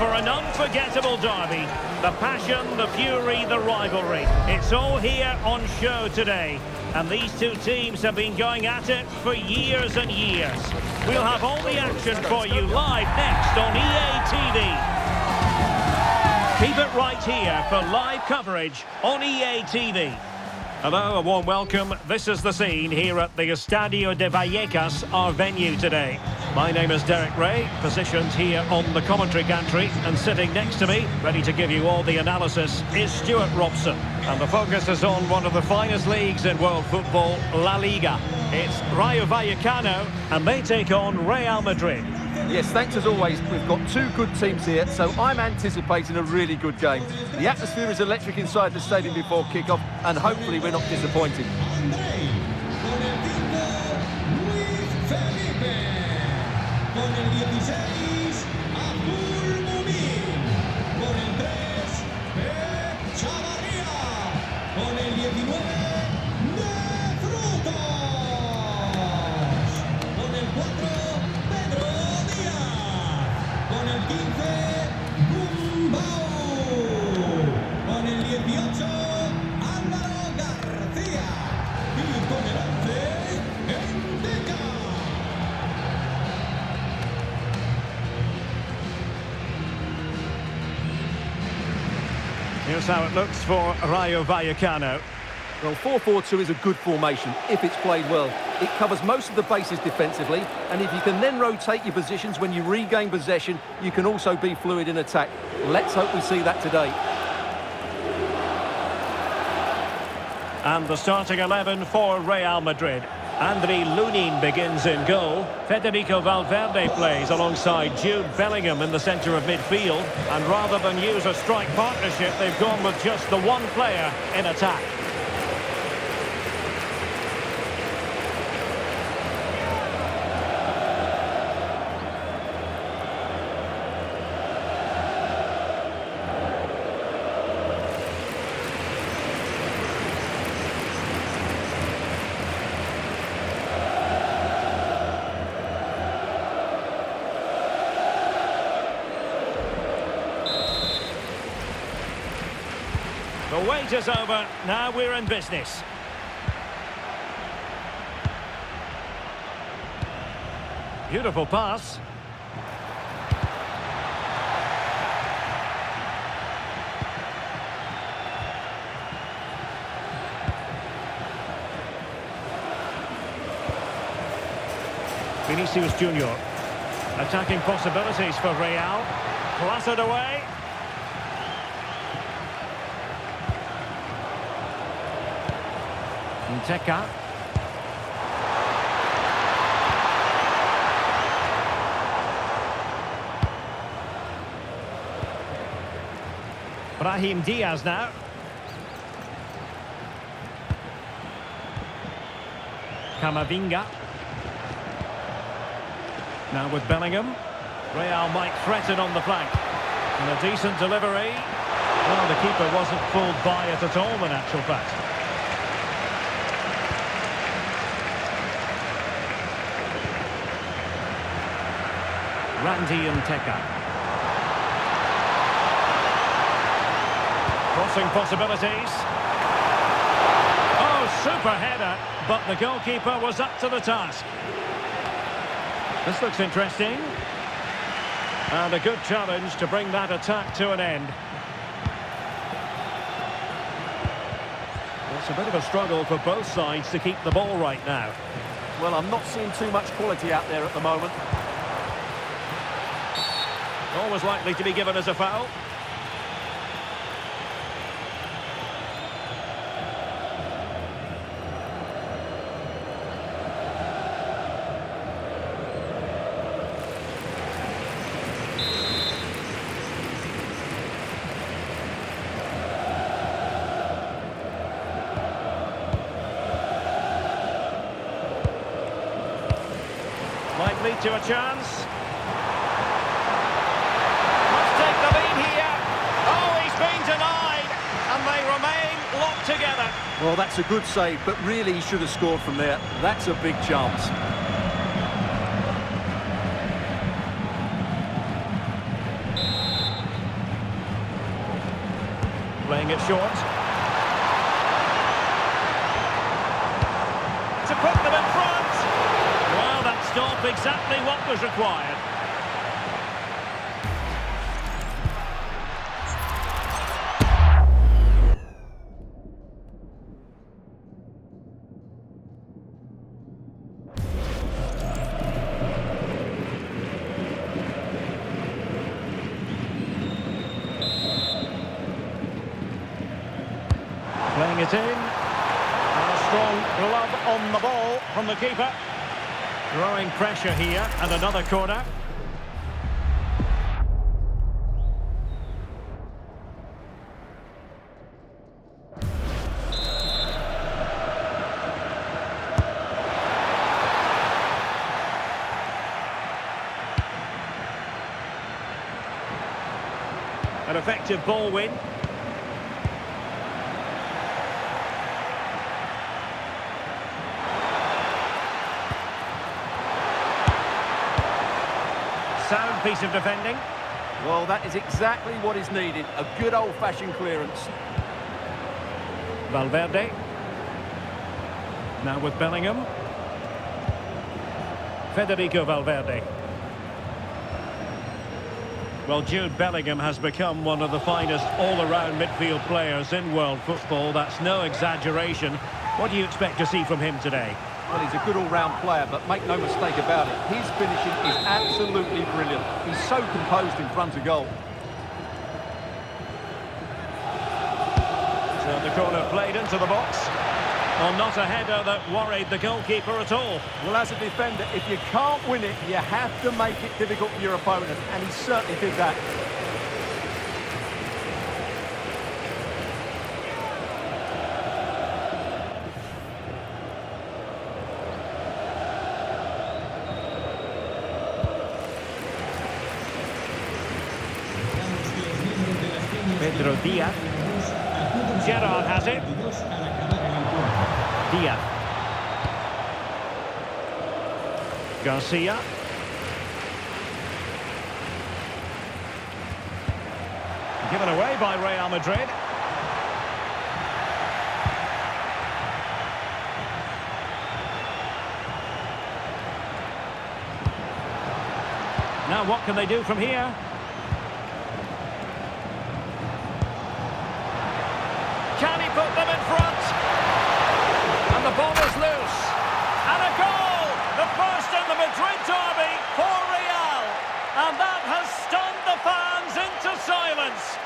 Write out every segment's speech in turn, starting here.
for an unforgettable derby. The passion, the fury, the rivalry. It's all here on show today. And these two teams have been going at it for years and years. We'll have all the action for you live next on EA TV. Keep it right here for live coverage on EA TV. Hello, a warm welcome. This is the scene here at the Estadio de Vallecas, our venue today. My name is Derek Ray, positioned here on the commentary gantry, and sitting next to me, ready to give you all the analysis, is Stuart Robson. And the focus is on one of the finest leagues in world football, LaLiga. It's Rayo Vallecano, and they take on Real Madrid. Yes, thanks as always. We've got two good teams here, so I'm anticipating a really good game. The atmosphere is electric inside the stadium before kick-off, and hopefully we're not disappointed. Here's how it looks for Rayo Vallecano. Well, 4-4-2 is a good formation if it's played well. It covers most of the bases defensively, and if you can then rotate your positions when you regain possession, you can also be fluid in attack. Let's hope we see that today. And the starting 11 for Real Madrid. Andriy Lunin begins in goal. Federico Valverde plays alongside Jude Bellingham in the centre of midfield. And rather than use a strike partnership, they've gone with just the one player in attack. The wait is over. Now we're in business. Beautiful pass. Vinicius Junior. Attacking possibilities for Real. Blasted away. Mencetak. Brahim Diaz now. Camavinga. Now with Bellingham. Real might threaten on the flank. And a decent delivery. Well, the keeper wasn't fooled by it at all in actual fact. Randy and Teka. Crossing possibilities. Oh, super header, but the goalkeeper was up to the task. This looks interesting. And a good challenge to bring that attack to an end. It's a bit of a struggle for both sides to keep the ball right now. Well, I'm not seeing too much quality out there at the moment. Always likely to be given as a foul. Might lead to a chance. Together. Well, that's a good save, but really he should have scored from there. That's a big chance. it short. To put them in front. Well, that stopped exactly what was required. Playing it in. And a strong glove on the ball from the keeper. Growing pressure here, and another corner. An effective ball win. Sound piece of defending. Well, that is exactly what is needed. A good old-fashioned clearance. Valverde. Now with Bellingham. Federico Valverde. Well, Jude Bellingham has become one of the finest all-around midfield players in world football. That's no exaggeration. What do you expect to see from him today? Well, he's a good all-round player, but make no mistake about it, his finishing is absolutely brilliant. He's so composed in front of goal. So the corner played into the box. Well, not a header that worried the goalkeeper at all. Well, as a defender, if you can't win it, you have to make it difficult for your opponent, and he certainly did that. Pedro Diaz. Gerrard has it. Diaz. Garcia. Given away by Real Madrid. Now what can they do from here? Can he put them in front? And the ball is loose. And a goal! The first in the Madrid derby for Real. And that has stunned the fans into silence.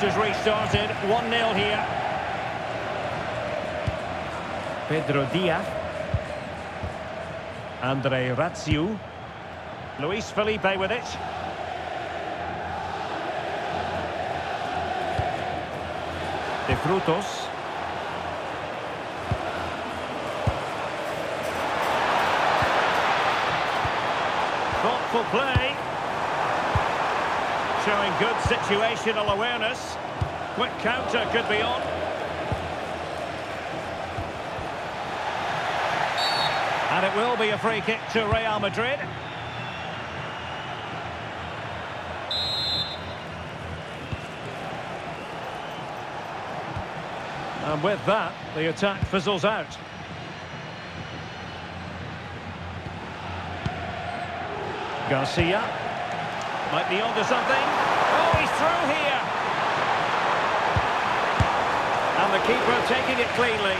Has restarted, 1-0 here. Pedro Diaz. Andre Raziu. Luis Felipe with it. De Frutos. Thoughtful play. Showing good situational awareness. Quick counter could be on. And it will be a free kick to Real Madrid. And with that, the attack fizzles out. Garcia. Might be onto something. Oh, he's through here. And the keeper taking it cleanly.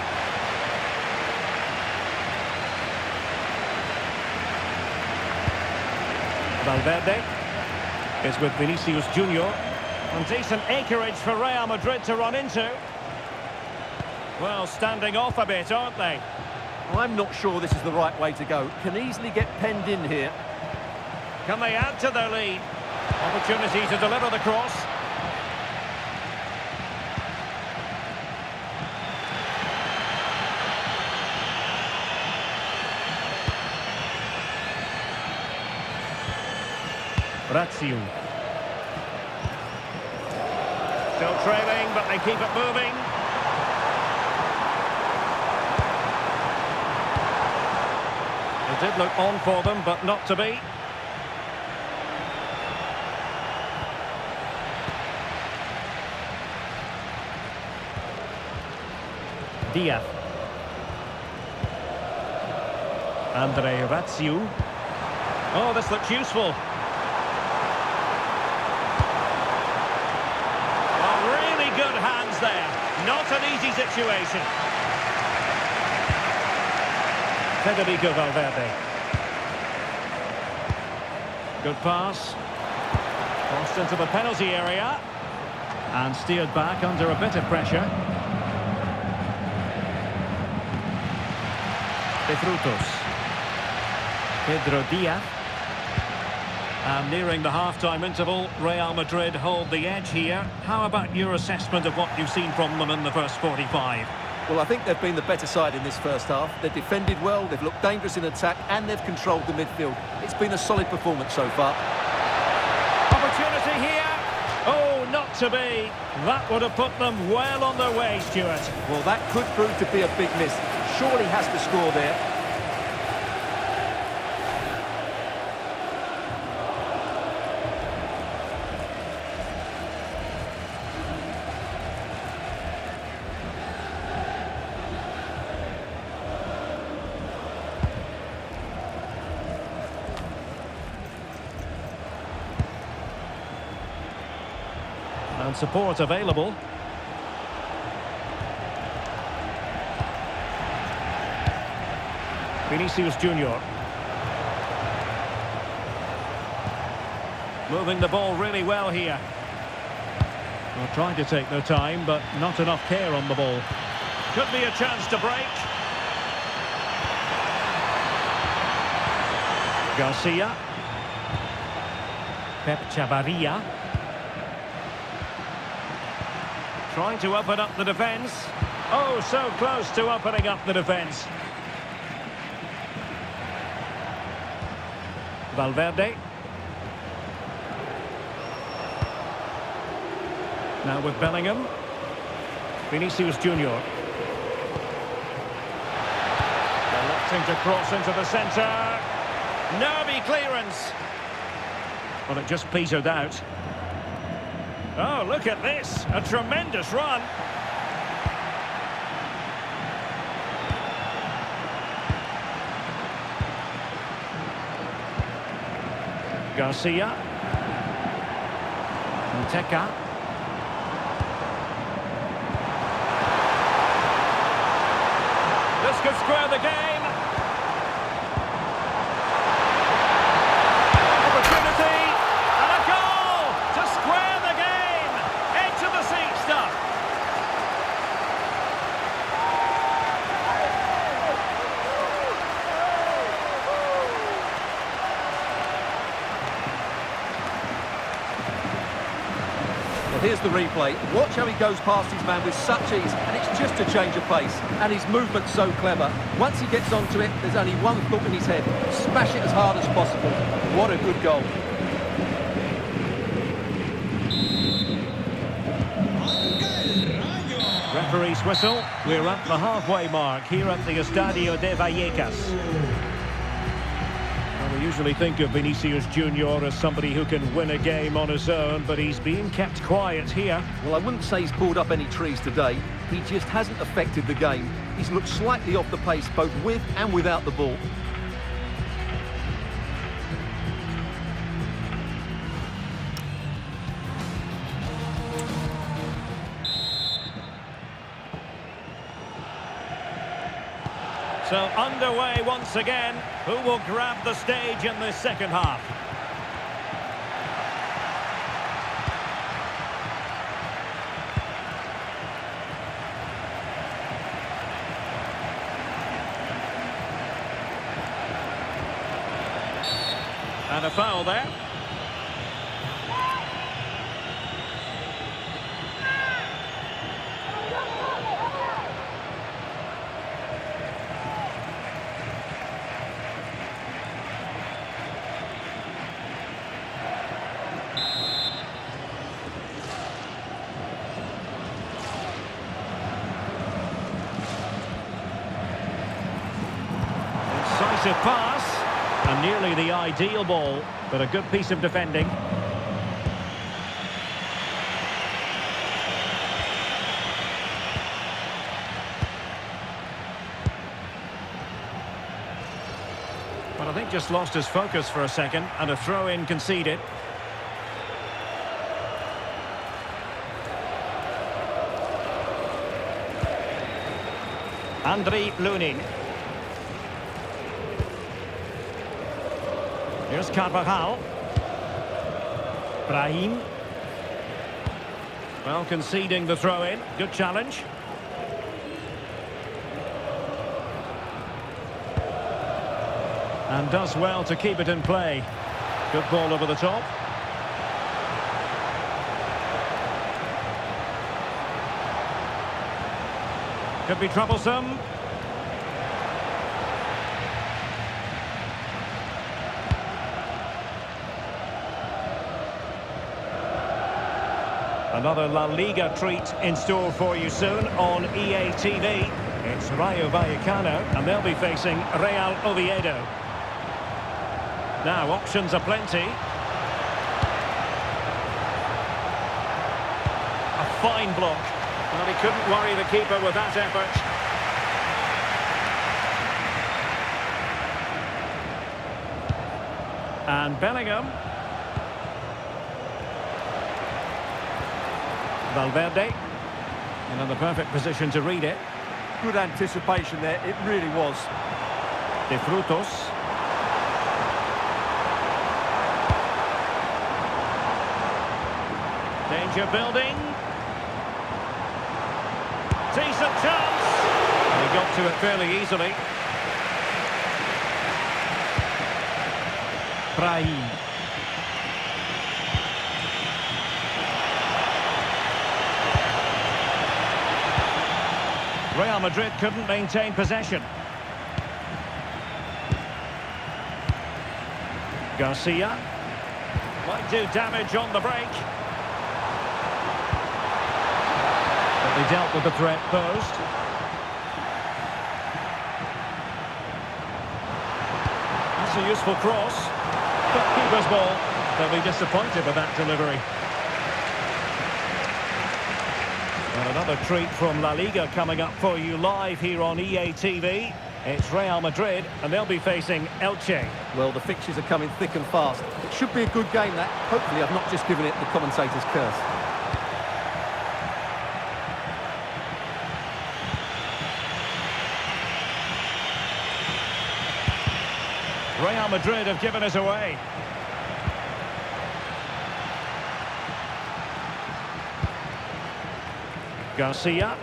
Valverde is with Vinicius Junior. And decent acreage for Real Madrid to run into. Well, standing off a bit, aren't they? I'm not sure this is the right way to go. Can easily get penned in here. Can they add to their lead? Opportunity to deliver the cross. Razio. Still trailing, but they keep it moving. It did look on for them, but not to be. Diaz. Razio. Oh, this looks useful. Good hands there. Not an easy situation. Federico Valverde. Good pass. Crossed into the penalty area. And steered back under a bit of pressure. De Frutos. Pedro Diaz. And nearing the half-time interval, Real Madrid hold the edge here. How about your assessment of what you've seen from them in the first 45? Well, I think they've been the better side in this first half. They've defended well, they've looked dangerous in attack, and they've controlled the midfield. It's been a solid performance so far. Opportunity here. Oh, not to be. That would have put them well on their way, Stuart. Well, that could prove to be a big miss. Surely has to score there. And support available. Vinicius Junior. Moving the ball really well here. Well, trying to take their time, but not enough care on the ball. Could be a chance to break. Garcia. Pep Chavarria. Trying to open up the defence. Oh, so close to opening up the defence. Valverde. Now with Bellingham. Vinicius Junior. Electing to cross into the centre. Nervy clearance. Well, it just petered out. Oh, look at this. A tremendous run. Garcia. Teka. This could square the game. Opportunity. And a goal to square the game. Edge of the seat stuff. Well, here's the replay. Watch how he goes past his man with such ease, and it's just a change of pace. And his movement's so clever. Once he gets onto it, there's only one thought in his head. Smash it as hard as possible. What a good goal. Referee's whistle. We're at the halfway mark here at the Estadio de Vallecas. Well, we usually think of Vinicius Junior as somebody who can win a game on his own, but he's being kept quiet here. Well, I wouldn't say he's pulled up any trees today. He just hasn't affected the game. He's looked slightly off the pace both with and without the ball. So underway once again. Who will grab the stage in this second half? And a foul there. Incisive pass, and nearly the ideal ball, but a good piece of defending. But I think just lost his focus for a second, and a throw-in conceded. Andriy Lunin. Here's Carvajal. Brahim. Well, conceding the throw-in. Good challenge. And does well to keep it in play. Good ball over the top. Could be troublesome. Another LaLiga treat in store for you soon on EA TV. It's Rayo Vallecano, and they'll be facing Real Oviedo. Now, options are plenty. A fine block. Well, he couldn't worry the keeper with that effort. And Bellingham. Valverde, and in the perfect position to read it. Good anticipation there, it really was. De Frutos. Danger building. Decent chance. And he got to it fairly easily. Brahim. Real Madrid couldn't maintain possession. Garcia might do damage on the break. But they dealt with the threat posed. That's a useful cross. But keeper's ball. They'll be disappointed with that delivery. And another treat from La Liga coming up for you live here on EA TV. It's Real Madrid, and they'll be facing Elche. Well, the fixtures are coming thick and fast. It should be a good game, that. Hopefully I've not just given it the commentator's curse. Real Madrid have given it away. Garcia.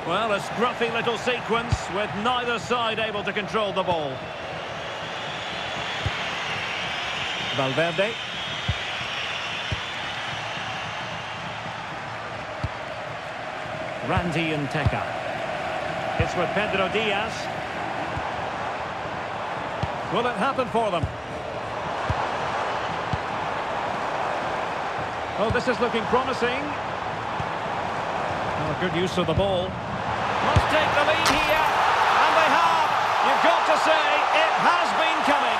Well, a scruffy little sequence with neither side able to control the ball. Valverde. Randy and Teka. It's with Pedro Diaz. Will it happen for them? Oh, this is looking promising. Oh, good use of the ball. Must take the lead here, and they have. You've got to say, it has been coming.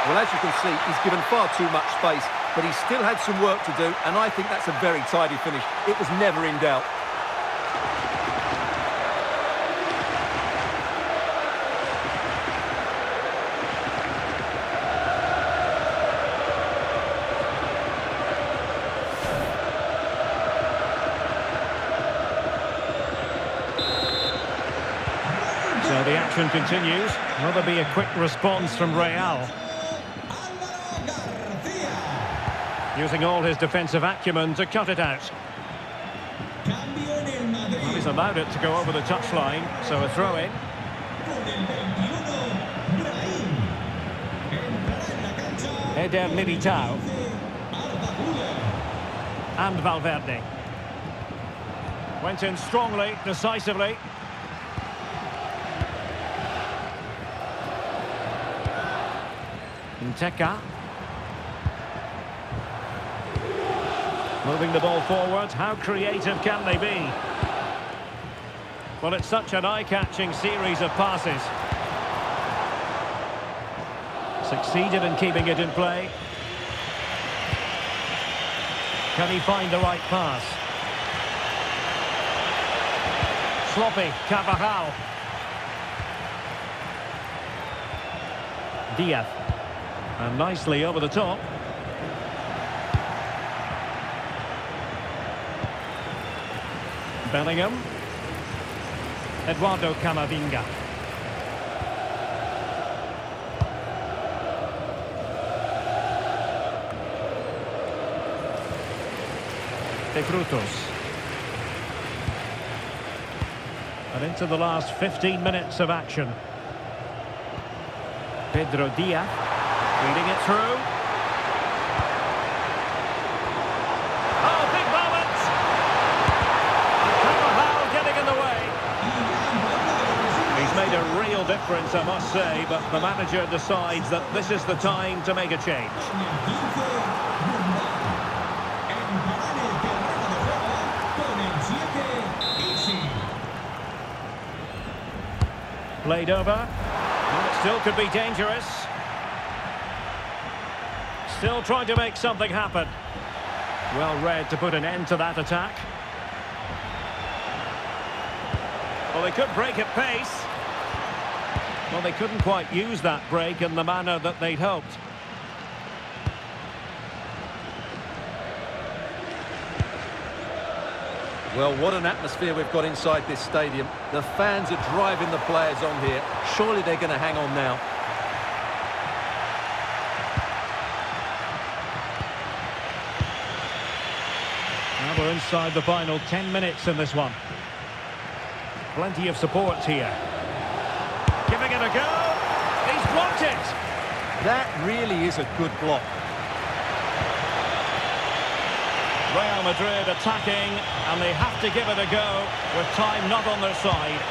Well, as you can see, he's given far too much space, but he still had some work to do, and I think that's a very tidy finish. It was never in doubt. So the action continues. Will there be a quick response from Real? Using all his defensive acumen to cut it out. Well, he's allowed it to go over the touchline, so a throw-in. Eder Militao. And Valverde. Went in strongly, decisively. Nteka. Moving the ball forward. How creative can they be? Well, it's such an eye-catching series of passes. Succeeded in keeping it in play. Can he find the right pass? Sloppy, Carvajal. Diaz. And nicely over the top. Bellingham. Eduardo Camavinga. De Frutos. And into the last 15 minutes of action. Pedro Diaz. Reading it through. Oh, big moment! Carvajal getting in the way. He's made a real difference, I must say, but the manager decides that this is the time to make a change. Played over. And it still could be dangerous. Still trying to make something happen. Well read to put an end to that attack. Well, they could break at pace. Well, they couldn't quite use that break in the manner that they'd hoped. Well, what an atmosphere we've got inside this stadium. The fans are driving the players on here. Surely they're going to hang on now. Now we're inside the final 10 minutes in this one. Plenty of support here. Giving it a go. He's blocked it. That really is a good block. Real Madrid attacking, and they have to give it a go with time not on their side.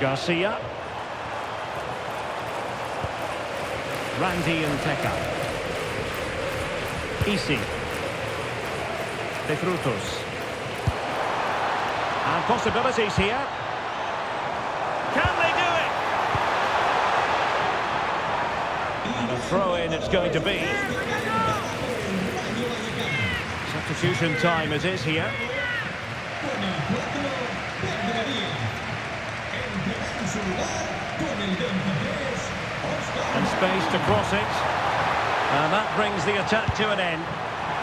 Garcia. Randy and Teka. Easy. De Frutos. And possibilities here. Can they do it? And a throw-in it's going to be. Substitution time it is here. And space to cross it. And that brings the attack to an end.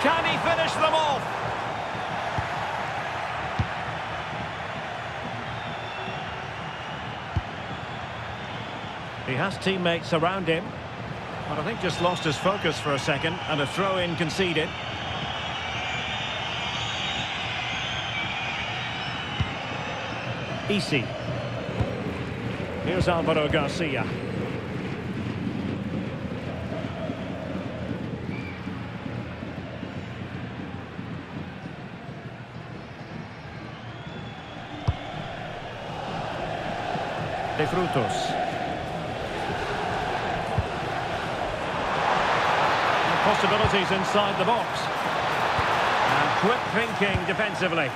Can he finish them off? He has teammates around him, but I think just lost his focus for a second, and a throw-in conceded. Easy. Here's Alvaro Garcia. De Frutos. Possibilities inside the box. And quick thinking defensively.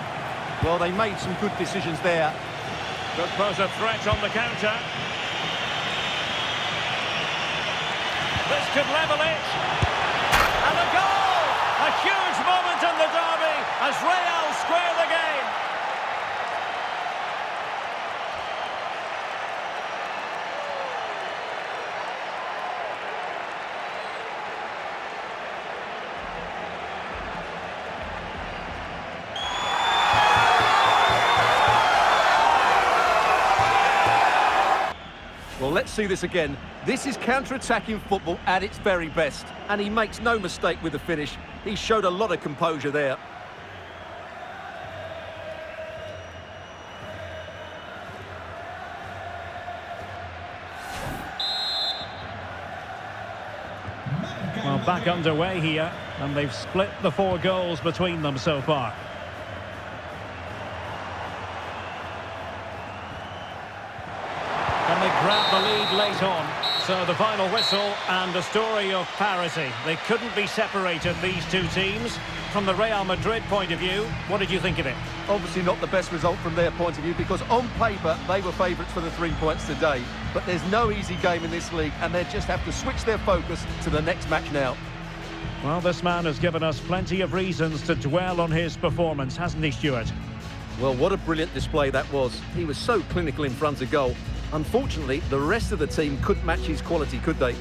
Well, they made some good decisions there. Could pose a threat on the counter. This could level it. And a goal! A huge moment in the derby as Real square the game. Well, let's see this again. This is counter-attacking football at its very best. And he makes no mistake with the finish. He showed a lot of composure there. Well, back underway here, and they've split the 4 goals between them so far. And they grab the lead late on. So the final whistle and a story of parity. They couldn't be separated, these two teams. From the Real Madrid point of view, what did you think of it? Obviously not the best result from their point of view, because on paper they were favourites for the 3 points today. But there's no easy game in this league, and they just have to switch their focus to the next match now. Well, this man has given us plenty of reasons to dwell on his performance, hasn't he, Stuart? Well, what a brilliant display that was. He was so clinical in front of goal. Unfortunately, the rest of the team couldn't match his quality, could they?